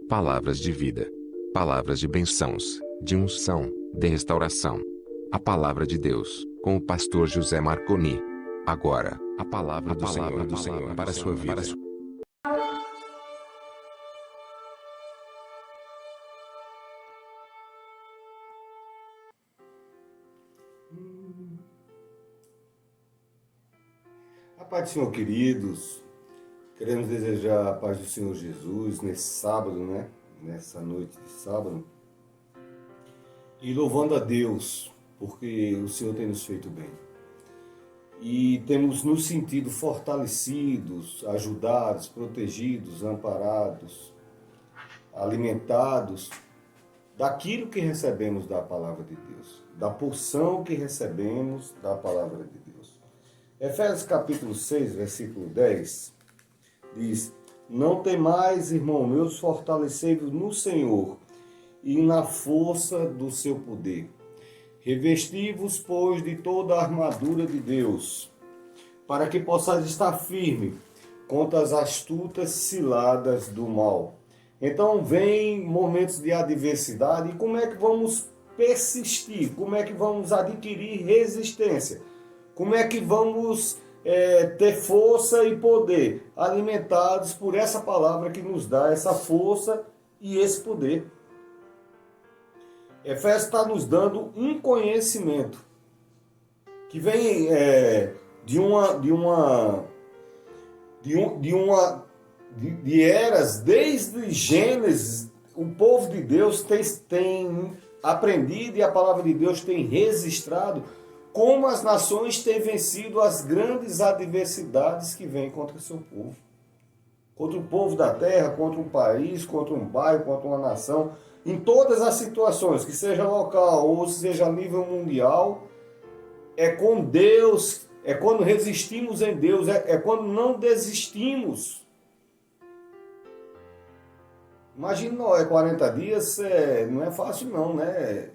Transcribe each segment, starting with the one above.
Palavras de vida. Palavras de bênçãos, de unção, de restauração. A palavra de Deus, com o pastor José Marconi. Agora, a palavra do Senhor para a sua vida. A paz do Senhor, queridos. Queremos desejar a paz do Senhor Jesus nesse sábado, Nessa noite de sábado. E louvando a Deus, porque o Senhor tem nos feito bem. E temos nos sentido fortalecidos, ajudados, protegidos, amparados, alimentados daquilo que recebemos da palavra de Deus, da porção que recebemos da palavra de Deus. Efésios capítulo 6, versículo 10, diz: Não temais, irmão meus, fortalecei-vos no Senhor e na força do seu poder. Revesti-vos, pois, de toda a armadura de Deus, para que possais estar firme contra as astutas ciladas do mal. Então, vem momentos de adversidade, e como é que vamos persistir? Como é que vamos adquirir resistência? Como é que vamos ter força e poder? Alimentados por essa palavra que nos dá essa força e esse poder. Efésios está nos dando um conhecimento que vem de eras, desde Gênesis. O povo de Deus tem aprendido e a palavra de Deus tem registrado como as nações têm vencido as grandes adversidades que vêm contra o seu povo. Contra o povo da terra, contra um país, contra um bairro, contra uma nação. Em todas as situações, que seja local ou seja a nível mundial, é com Deus, é quando resistimos em Deus, é quando não desistimos. Imagina Noé, 40 dias, não é fácil não, né?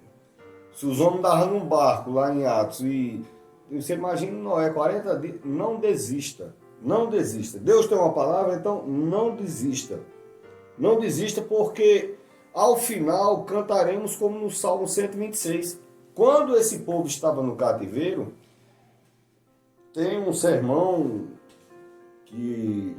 Se os homens estavam num barco lá em Atos e você imagina Noé, 40 dias, não desista. Não desista. Deus tem uma palavra, então não desista. Não desista, porque ao final cantaremos como no Salmo 126. Quando esse povo estava no cativeiro, tem um sermão que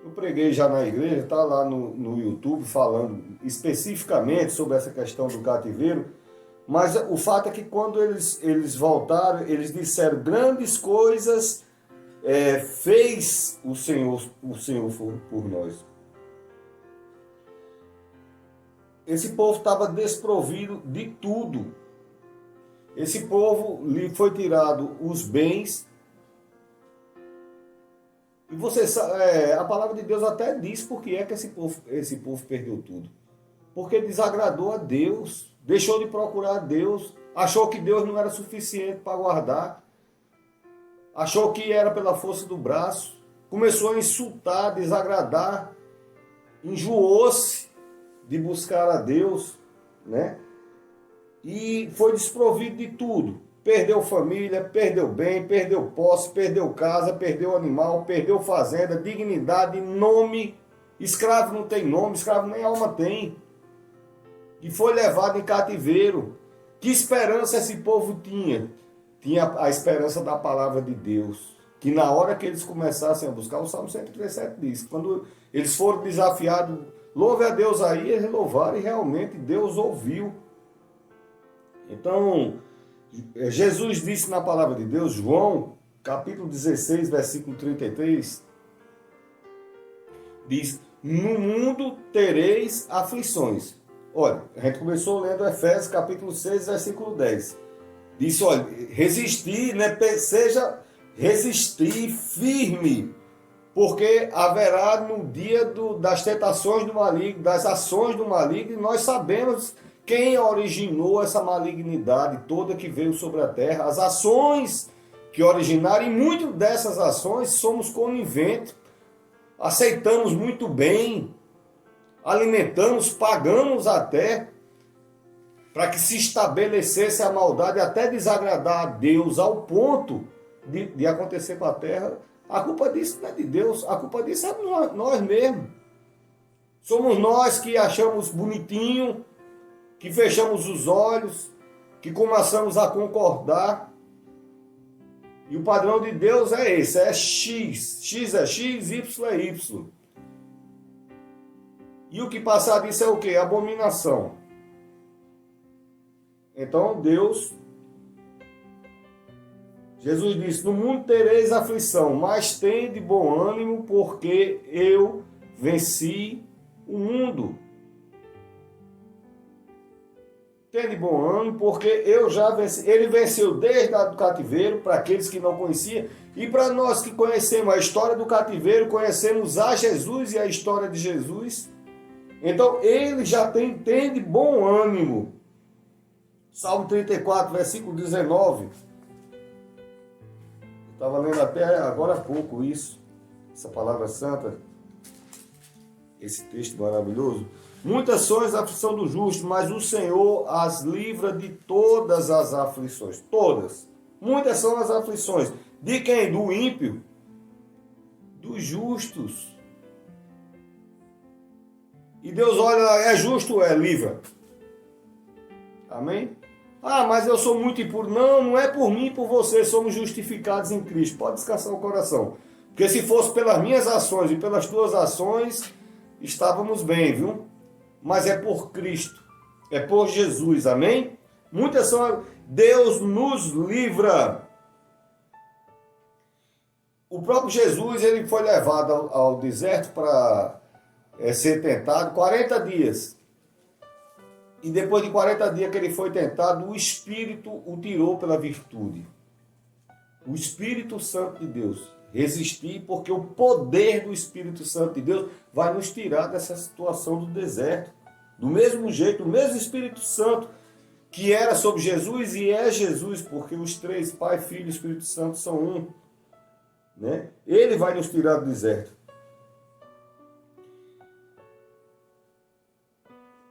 eu preguei já na igreja, está lá no YouTube falando especificamente sobre essa questão do cativeiro, mas o fato é que quando eles voltaram, eles disseram: grandes coisas fez o Senhor por nós. Esse povo estava desprovido de tudo. Esse povo lhe foi tirado os bens. E você a palavra de Deus até diz por que é que esse povo perdeu tudo. Porque desagradou a Deus, deixou de procurar a Deus, achou que Deus não era suficiente para guardar, achou que era pela força do braço, começou a insultar, desagradar, enjoou-se de buscar a Deus, E foi desprovido de tudo. Perdeu família, perdeu bem, perdeu posse, perdeu casa, perdeu animal, perdeu fazenda, dignidade, nome. Escravo não tem nome, escravo nem alma tem. E foi levado em cativeiro. Que esperança esse povo tinha? Tinha a esperança da palavra de Deus. Que na hora que eles começassem a buscar, o Salmo 137 diz, quando eles foram desafiados, louve a Deus aí, eles louvaram e realmente Deus ouviu. Então, Jesus disse na palavra de Deus, João, capítulo 16, versículo 33, diz: no mundo tereis aflições. Olha, a gente começou lendo Efésios, capítulo 6, versículo 10. Diz, olha, resistir, seja resistir firme, porque haverá no dia das tentações do maligno, das ações do maligno, e nós sabemos quem originou essa malignidade toda que veio sobre a terra, as ações que originaram, e muitas dessas ações somos coniventes, aceitamos muito bem, alimentamos, pagamos até, para que se estabelecesse a maldade, até desagradar a Deus, ao ponto de acontecer com a terra. A culpa disso não é de Deus, a culpa disso é nós mesmos. Somos nós que achamos bonitinho, que fechamos os olhos, que começamos a concordar. E o padrão de Deus é esse, é X. X é X, Y é Y. E o que passar disso é o quê? Abominação. Então Jesus disse, no mundo tereis aflição, mas tende bom ânimo, porque eu venci o mundo. Tende bom ânimo, porque eu já venci. Ele venceu desde o cativeiro, para aqueles que não conheciam, e para nós que conhecemos a história do cativeiro, conhecemos a Jesus e a história de Jesus. Então, ele já tende bom ânimo. Salmo 34, versículo 19. Eu estava lendo até agora há pouco isso, essa palavra santa, esse texto maravilhoso. Muitas são as aflições do justo, mas o Senhor as livra de todas as aflições. Todas. Muitas são as aflições. De quem? Do ímpio. Dos justos. E Deus olha, é justo, livra. Amém? Ah, mas eu sou muito impuro. Não, não é por mim, por você. Somos justificados em Cristo. Pode descansar o coração. Porque se fosse pelas minhas ações e pelas tuas ações, estávamos bem, viu? Mas é por Cristo. É por Jesus. Amém? Muitas são... Deus nos livra. O próprio Jesus, ele foi levado ao deserto para ser tentado 40 dias. E depois de 40 dias que ele foi tentado, o Espírito o tirou pela virtude. O Espírito Santo de Deus. Resistir, porque o poder do Espírito Santo de Deus vai nos tirar dessa situação do deserto. Do mesmo jeito, o mesmo Espírito Santo que era sobre Jesus e é Jesus, porque os três, Pai, Filho e Espírito Santo, são um. Né? Ele vai nos tirar do deserto.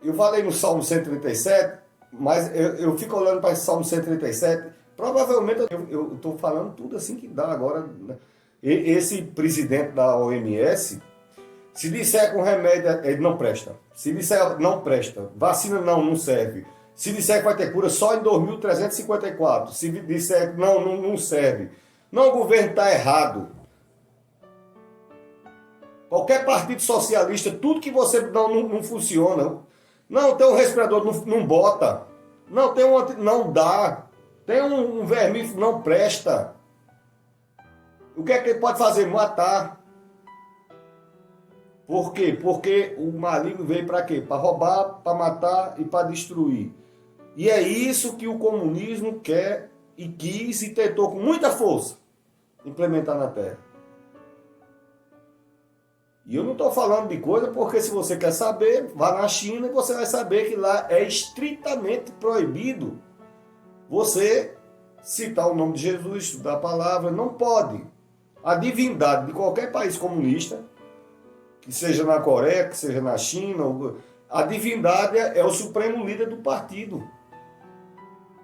Eu falei no Salmo 137, mas eu fico olhando para esse Salmo 137, provavelmente eu estou falando tudo assim que dá agora. Né? Esse presidente da OMS, se disser que um remédio ele não presta, se disser não presta, vacina não serve, se disser que vai ter cura só em 2354, se disser que não serve, não, o governo está errado. Qualquer partido socialista, tudo que você não funciona. Não, tem um respirador, não bota. Não, tem não dá. Tem um vermífugo, não presta. O que é que ele pode fazer? Matar. Por quê? Porque o maligno veio para quê? Para roubar, para matar e para destruir. E é isso que o comunismo quer e quis e tentou com muita força implementar na Terra. E eu não estou falando de coisa porque se você quer saber, vá na China e você vai saber que lá é estritamente proibido você citar o nome de Jesus, estudar a palavra, não pode. A divindade de qualquer país comunista, que seja na Coreia, que seja na China, a divindade é o supremo líder do partido.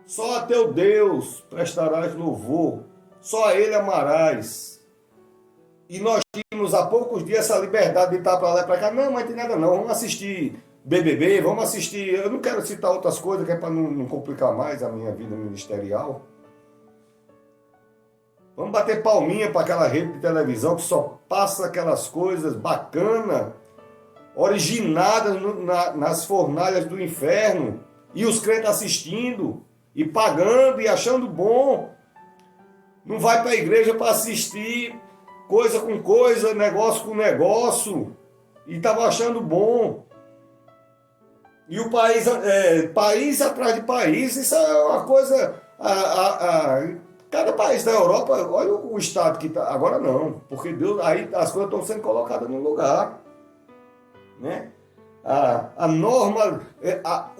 Só a teu Deus prestarás louvor, só a Ele amarás. E nós tínhamos há poucos dias essa liberdade de estar para lá e para cá. Não, mas tem nada não, vamos assistir BBB, vamos assistir... Eu não quero citar outras coisas, que é para não complicar mais a minha vida ministerial. Vamos bater palminha para aquela rede de televisão que só passa aquelas coisas bacanas, originadas nas fornalhas do inferno, e os crentes assistindo, e pagando, e achando bom. Não vai para a igreja para assistir coisa com coisa, negócio com negócio, e estava achando bom. E o país, país atrás de país, isso é uma coisa... Cada país da Europa, olha o estado que está. Agora não, porque Deus, aí as coisas estão sendo colocadas no lugar. Né? A norma,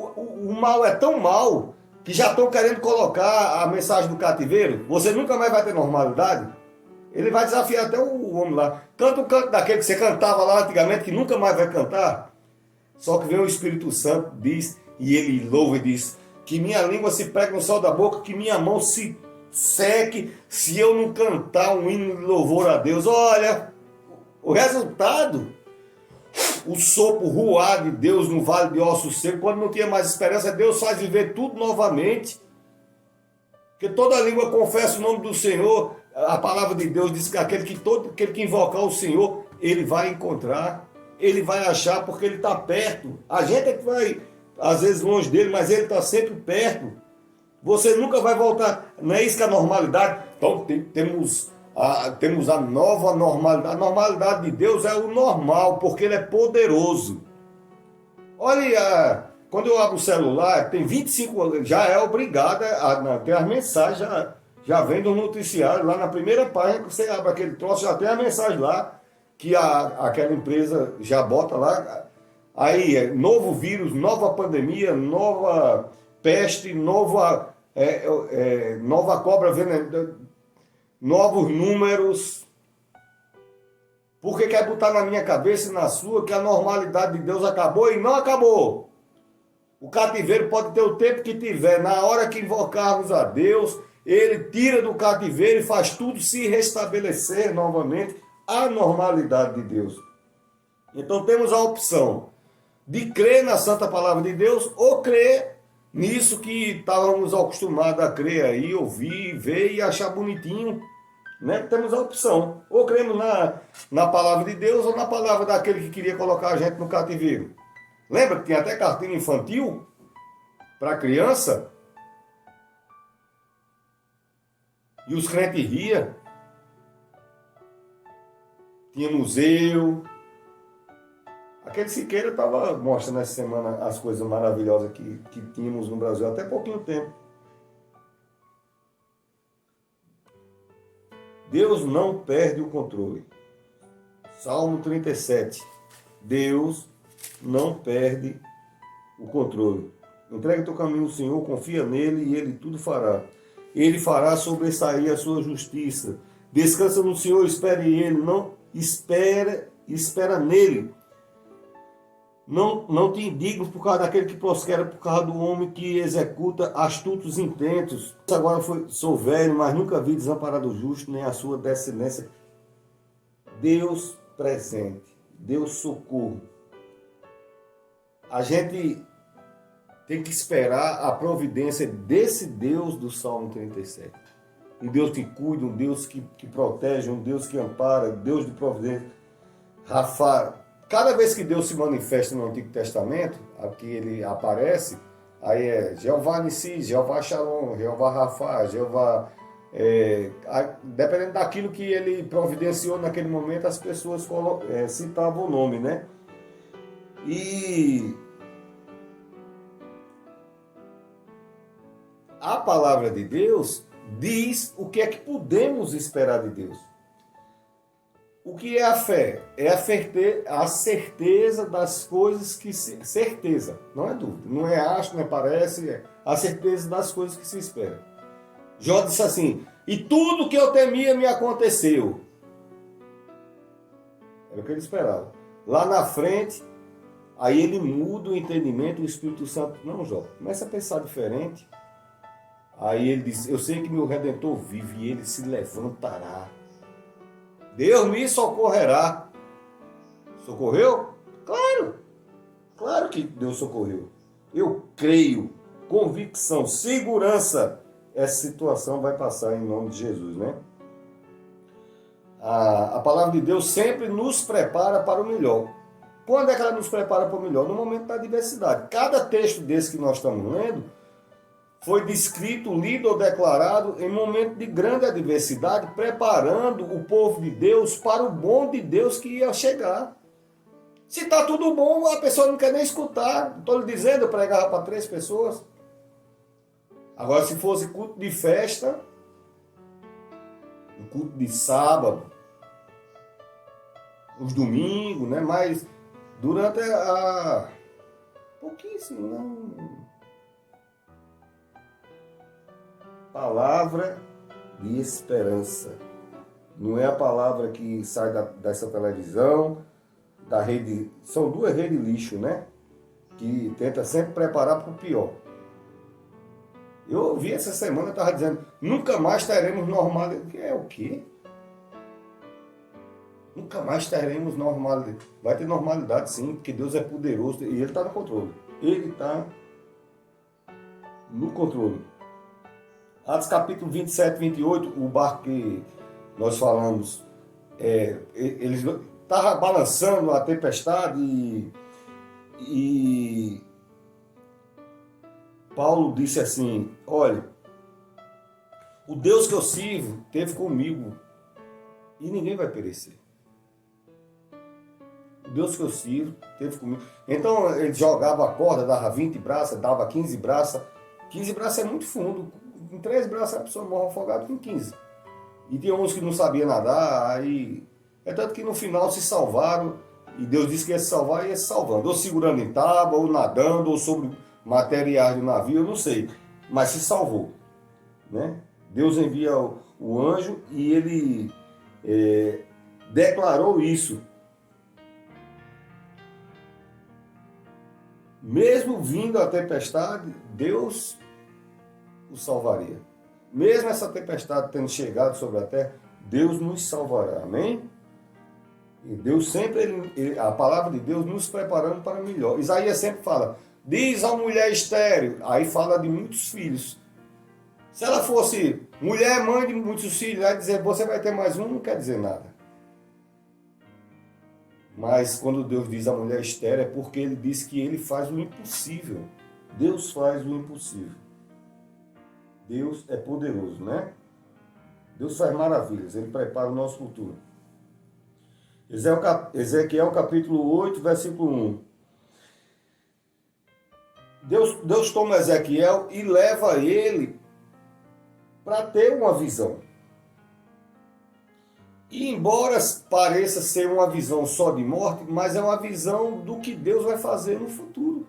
o mal é tão mal que já estão querendo colocar a mensagem do cativeiro. Você nunca mais vai ter normalidade. Ele vai desafiar até o homem lá. Canta o canto daquele que você cantava lá antigamente, que nunca mais vai cantar. Só que vem o Espírito Santo, diz, e ele louva e diz, que minha língua se pregue no sol da boca, que minha mão se seque se eu não cantar um hino de louvor a Deus. Olha, o resultado o sopro ruar de Deus no vale de ossos secos, quando não tinha mais esperança, Deus faz viver tudo novamente. Porque toda língua confessa o nome do Senhor. A palavra de Deus diz que aquele que invocar o Senhor, ele vai encontrar, ele vai achar, porque ele está perto. A gente é que vai, às vezes, longe dele, mas ele está sempre perto. Você nunca vai voltar. Não é isso que é a normalidade? Então temos a nova normalidade. A normalidade de Deus é o normal, porque ele é poderoso. Olha, quando eu abro o celular, tem 25, já é obrigada a ter as mensagens, já vem do noticiário, lá na primeira página, que você abre aquele troço, já tem a mensagem lá, que aquela empresa já bota lá. Aí, novo vírus, nova pandemia, nova peste, nova cobra venenosa, novos números. Porque quer botar na minha cabeça e na sua que a normalidade de Deus acabou e não acabou. O cativeiro pode ter o tempo que tiver. Na hora que invocarmos a Deus, ele tira do cativeiro e faz tudo se restabelecer novamente a normalidade de Deus. Então temos a opção de crer na Santa Palavra de Deus ou crer nisso que estávamos acostumados a crer aí, ouvir, ver e achar bonitinho. Né? Temos a opção. Ou cremos na palavra de Deus ou na palavra daquele que queria colocar a gente no cativeiro. Lembra que tinha até cartilha infantil para criança? E os crentes riam. Tinha museu. Aquele Siqueira estava mostrando essa semana as coisas maravilhosas que tínhamos no Brasil até pouquinho tempo. Deus não perde o controle. Salmo 37. Deus não perde o controle. Entrega teu caminho ao Senhor, confia nele e ele tudo fará. Ele fará sobressair a sua justiça. Descansa no Senhor, espere ele, não espera nele. Não te indignes por causa daquele que prospera, por causa do homem que executa astutos intentos. Agora sou velho, mas nunca vi desamparado o justo, nem a sua descendência. Deus presente, Deus socorro. A gente tem que esperar a providência desse Deus do Salmo 37. Um Deus que cuida, um Deus que protege, um Deus que ampara, Deus de providência. Cada vez que Deus se manifesta no Antigo Testamento, aqui ele aparece, aí é Jeová Nissi, Jeová Shalom, Jeová Rafa, Jeová... dependendo daquilo que ele providenciou naquele momento, as pessoas citavam o nome, né? E a palavra de Deus diz o que é que podemos esperar de Deus. O que é a fé? É a certeza das coisas que certeza, não é dúvida. Não é acho, não é parece, é a certeza das coisas que se espera. Jó disse assim, e tudo que eu temia me aconteceu. Era o que ele esperava. Lá na frente, aí ele muda o entendimento, o Espírito Santo, não, Jó, começa a pensar diferente. Aí ele diz, eu sei que meu Redentor vive e ele se levantará. Deus me socorrerá. Socorreu? Claro que Deus socorreu. Eu creio, convicção, segurança, essa situação vai passar em nome de Jesus, né? A palavra de Deus sempre nos prepara para o melhor. Quando é que ela nos prepara para o melhor? No momento da adversidade. Cada texto desse que nós estamos lendo foi descrito, lido ou declarado em momento de grande adversidade, preparando o povo de Deus para o bom de Deus que ia chegar. Se está tudo bom, a pessoa não quer nem escutar. Estou lhe dizendo, eu pregava para 3 pessoas. Agora, se fosse culto de festa, um culto de sábado, os domingos, né? Mas durante pouquíssimo, não... Palavra de esperança. Não é a palavra que sai dessa televisão, da rede. São 2 redes lixo, né? Que tenta sempre preparar para o pior. Eu ouvi essa semana, estava dizendo, nunca mais teremos normalidade. É o quê? Nunca mais teremos normalidade. Vai ter normalidade sim, porque Deus é poderoso e Ele está no controle. Ele está no controle. Atos capítulo 27, 28, o barco que nós falamos, eles estavam balançando a tempestade e Paulo disse assim, olha, o Deus que eu sirvo esteve comigo e ninguém vai perecer. O Deus que eu sirvo esteve comigo. Então ele jogava a corda, dava 20 braças, dava 15 braças. 15 braças é muito fundo. Com 3 braços a pessoa morre afogada com 15. E tinha uns que não sabiam nadar, aí... É tanto que no final se salvaram, e Deus disse que ia se salvar e ia se salvando. Ou segurando em tábua, ou nadando, ou sobre materiais do navio, eu não sei. Mas se salvou, né? Deus envia o anjo e ele declarou isso. Mesmo vindo a tempestade, Deus o salvaria. Mesmo essa tempestade tendo chegado sobre a terra, Deus nos salvará. Amém? E Deus sempre, a palavra de Deus nos preparando para melhor. Isaías sempre fala, diz a mulher estéril, aí fala de muitos filhos. Se ela fosse mulher, mãe de muitos filhos, vai dizer, você vai ter mais um, não quer dizer nada. Mas quando Deus diz a mulher estéril, é porque Ele diz que Ele faz o impossível. Deus faz o impossível. Deus é poderoso, né? Deus faz maravilhas, Ele prepara o nosso futuro. Ezequiel capítulo 8, versículo 1. Deus toma Ezequiel e leva ele para ter uma visão. E embora pareça ser uma visão só de morte, mas é uma visão do que Deus vai fazer no futuro.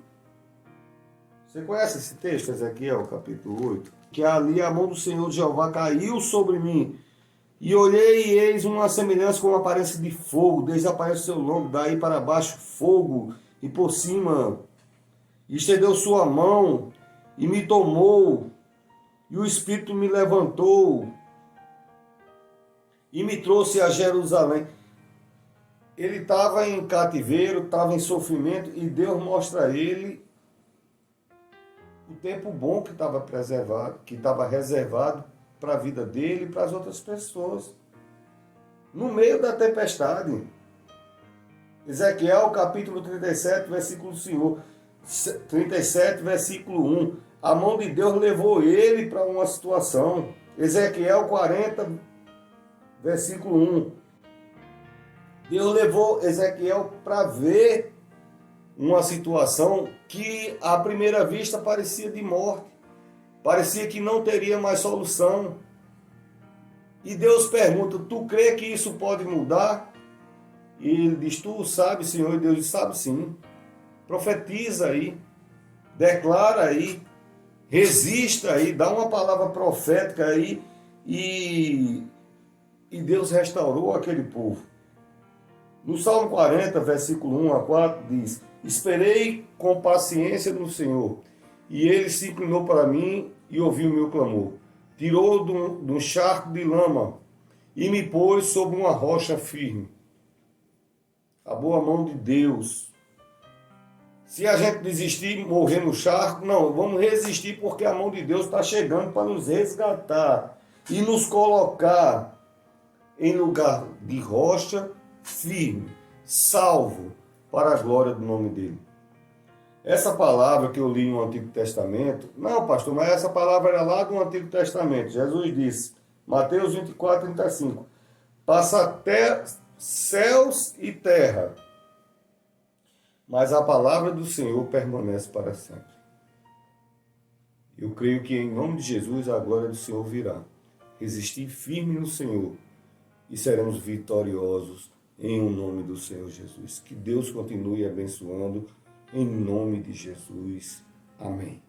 Você conhece esse texto, Ezequiel capítulo 8? Que ali a mão do Senhor Jeová caiu sobre mim. E olhei e eis uma semelhança com uma aparência de fogo, desde aparece o seu lombo, daí para baixo fogo, e por cima estendeu sua mão e me tomou, e o Espírito me levantou e me trouxe a Jerusalém. Ele estava em cativeiro, estava em sofrimento, e Deus mostra a ele o tempo bom que estava preservado, que estava reservado para a vida dele e para as outras pessoas. No meio da tempestade. Ezequiel capítulo 37, versículo 37, versículo 1. A mão de Deus levou ele para uma situação. Ezequiel 40, versículo 1. Deus levou Ezequiel para ver uma situação que à primeira vista parecia de morte. Parecia que não teria mais solução. E Deus pergunta, tu crê que isso pode mudar? E ele diz, tu sabe, Senhor? E Deus diz, sabe sim. Profetiza aí, declara aí, resista aí, dá uma palavra profética aí. E Deus restaurou aquele povo. No Salmo 40, versículo 1 a 4, diz, esperei com paciência no Senhor, e Ele se inclinou para mim e ouviu o meu clamor. Tirou de um charco de lama e me pôs sobre uma rocha firme. A boa mão de Deus. Se a gente desistir e morrer no charco, não, vamos resistir porque a mão de Deus está chegando para nos resgatar e nos colocar em lugar de rocha firme, salvo para a glória do nome dele. Essa palavra que eu li no Antigo Testamento, não, pastor, mas essa palavra era lá do Antigo Testamento. Jesus disse, Mateus 24, 35, passa até céus e terra, mas a palavra do Senhor permanece para sempre. Eu creio que em nome de Jesus a glória do Senhor virá. Resistir firme no Senhor e seremos vitoriosos em nome do Senhor Jesus. Que Deus continue abençoando em nome de Jesus. Amém.